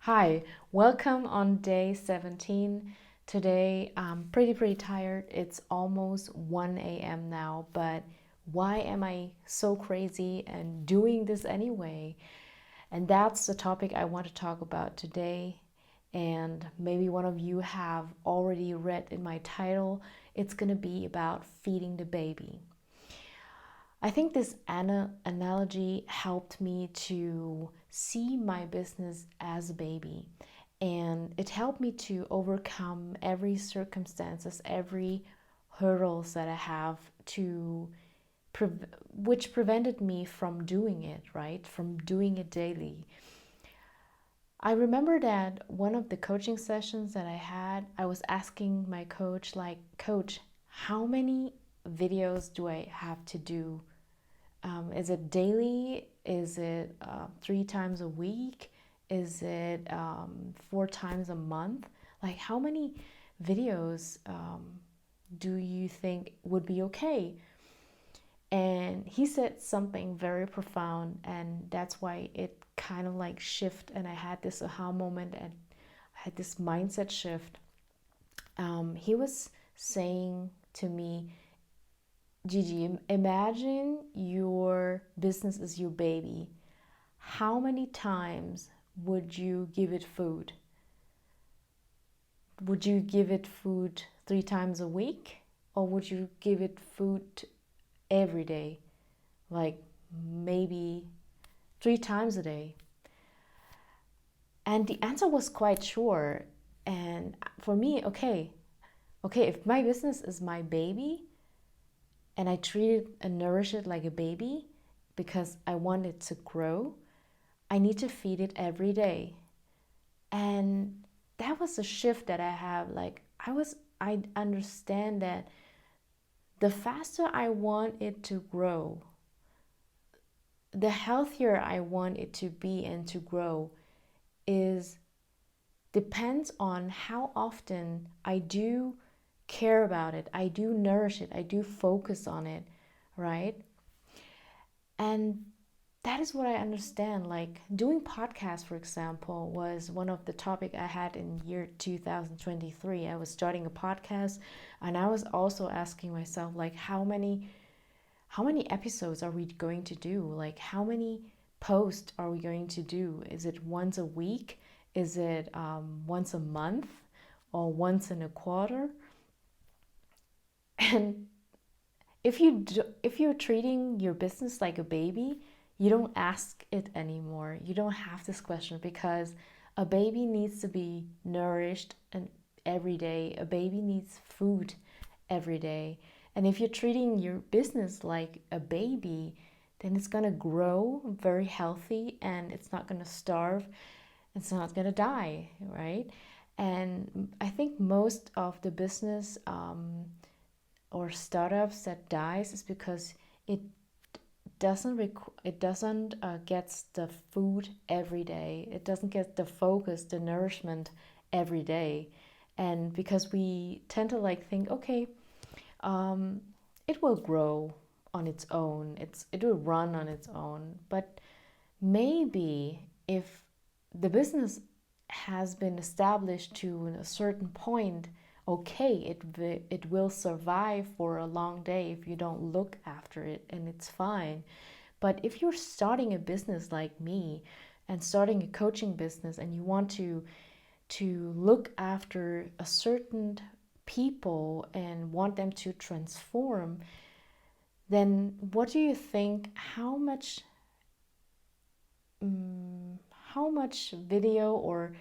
Hi, welcome on day 17. Today I'm pretty tired. It's almost 1 a.m. now, but why am I so crazy and doing this anyway? And that's the topic I want to talk about today. And maybe one of you have already read in my title, it's going to be about feeding the baby. I think this analogy helped me to see my business as a baby, and it helped me to overcome every circumstances, every hurdles that I have to which prevented me from doing it, right? From doing it daily. I remember that one of the coaching sessions that I had, I was asking my coach, like, Coach, how many videos do I have to do? Is it daily? Is it 3 times a week? Is it 4 times a month? Like, how many videos do you think would be okay? And he said something very profound, and that's why it kind of like shift. And I had this aha moment, and I had this mindset shift. He was saying to me, Gigi, imagine your business is your baby. How many times would you give it food? Would you give it food 3 times a week? Or would you give it food every day? Like maybe 3 times a day? And the answer was quite short. And for me, okay, if my business is my baby and I treat it and nourish it like a baby because I want it to grow, I need to feed it every day. And that was a shift that I have. Like I understand that the faster I want it to grow, the healthier I want it to be and to grow is depends on how often I do care about it, I do nourish it, I do focus on it, right? And that is what I understand. Like doing podcasts, for example, was one of the topic I had in year 2023. I was starting a podcast, and I was also asking myself, like, how many episodes are we going to do? Like, how many posts are we going to do? Is it once a week? Is it once a month, or once in a quarter? And if you're treating your business like a baby, you don't ask it anymore. You don't have this question because a baby needs to be nourished and every day. A baby needs food every day. And if you're treating your business like a baby, then it's going to grow very healthy and it's not going to starve. It's not going to die, right? And I think most of the business or startups that dies is because it doesn't get the food every day. It doesn't get the focus, the nourishment every day. And because we tend to like think, okay, um, it will grow on its own, it will run on its own. But maybe if the business has been established to a certain point, okay, it will survive for a long day if you don't look after it, and it's fine. But if you're starting a business like me and starting a coaching business, and you want to look after a certain people and want them to transform, then what do you think? How much video, or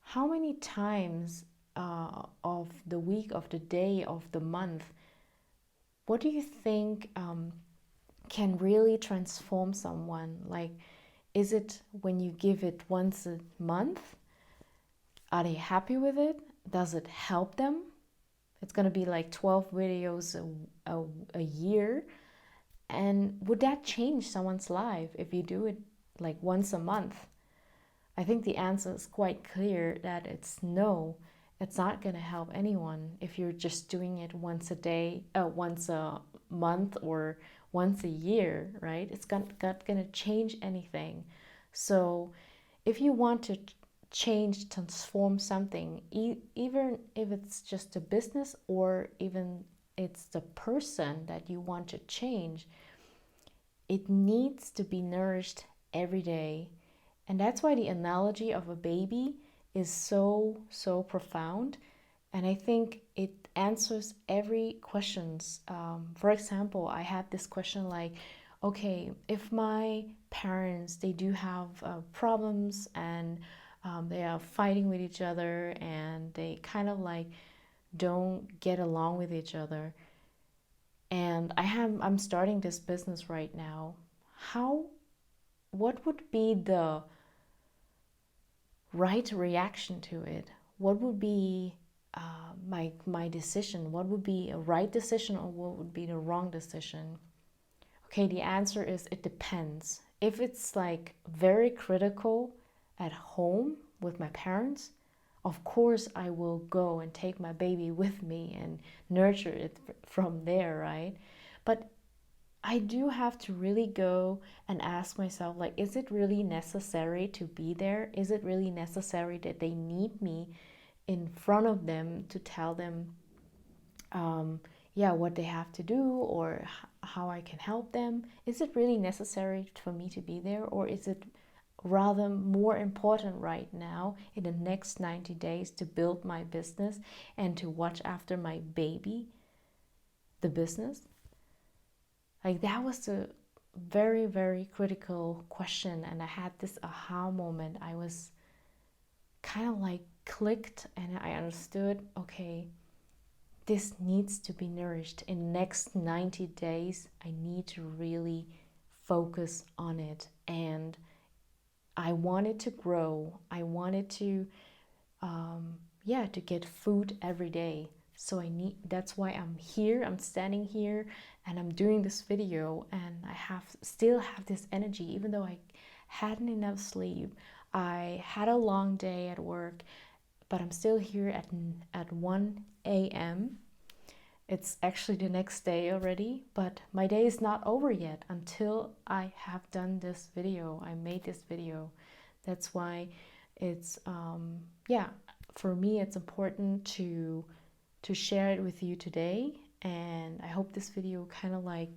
how many times of the week, of the day, of the month, what do you think can really transform someone? Like, is it when you give it once a month? Are they happy with it? Does it help them? It's going to be like 12 videos a year. And would that change someone's life if you do it like once a month? I think the answer is quite clear that it's no. It's not going to help anyone if you're just doing it once a day, once a month, or once a year, right? It's not going to change anything. So if you want change, transform something, even if it's just a business or even it's the person that you want to change, it needs to be nourished every day. And that's why the analogy of a baby is so profound. And I think it answers every questions. For example, I had this question like, okay, if my parents, they do have problems and they are fighting with each other and they kind of like don't get along with each other, and I'm starting this business right now, how what would be the right reaction to it? What would be my decision? What would be a right decision or what would be the wrong decision? Okay, the answer is it depends. If it's like very critical at home with my parents, of course I will go and take my baby with me and nurture it from there, right? But I do have to really go and ask myself, like, is it really necessary to be there? Is it really necessary that they need me in front of them to tell them, yeah, what they have to do or how I can help them? Is it really necessary for me to be there, or is it rather more important right now in the next 90 days to build my business and to watch after my baby, the business? Like that was a very critical question, and I had this aha moment. I was kind of like clicked and I understood, okay, this needs to be nourished in the next 90 days. I need to really focus on it, and I wanted to grow. I wanted to yeah, to get food every day. So I need, that's why I'm here, I'm standing here and I'm doing this video, and I have still have this energy even though I hadn't enough sleep. I had a long day at work, but I'm still here at 1 a.m. It's actually the next day already, but my day is not over yet until I have done this video. I made this video. That's why it's yeah, for me it's important to share it with you today, and I hope this video kind of like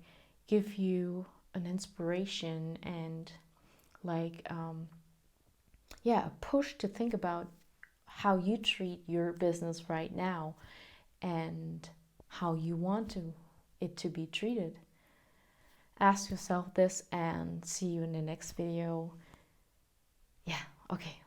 give you an inspiration and like yeah, a push to think about how you treat your business right now and how you want it to be treated. Ask yourself this and see you in the next video. Yeah, okay.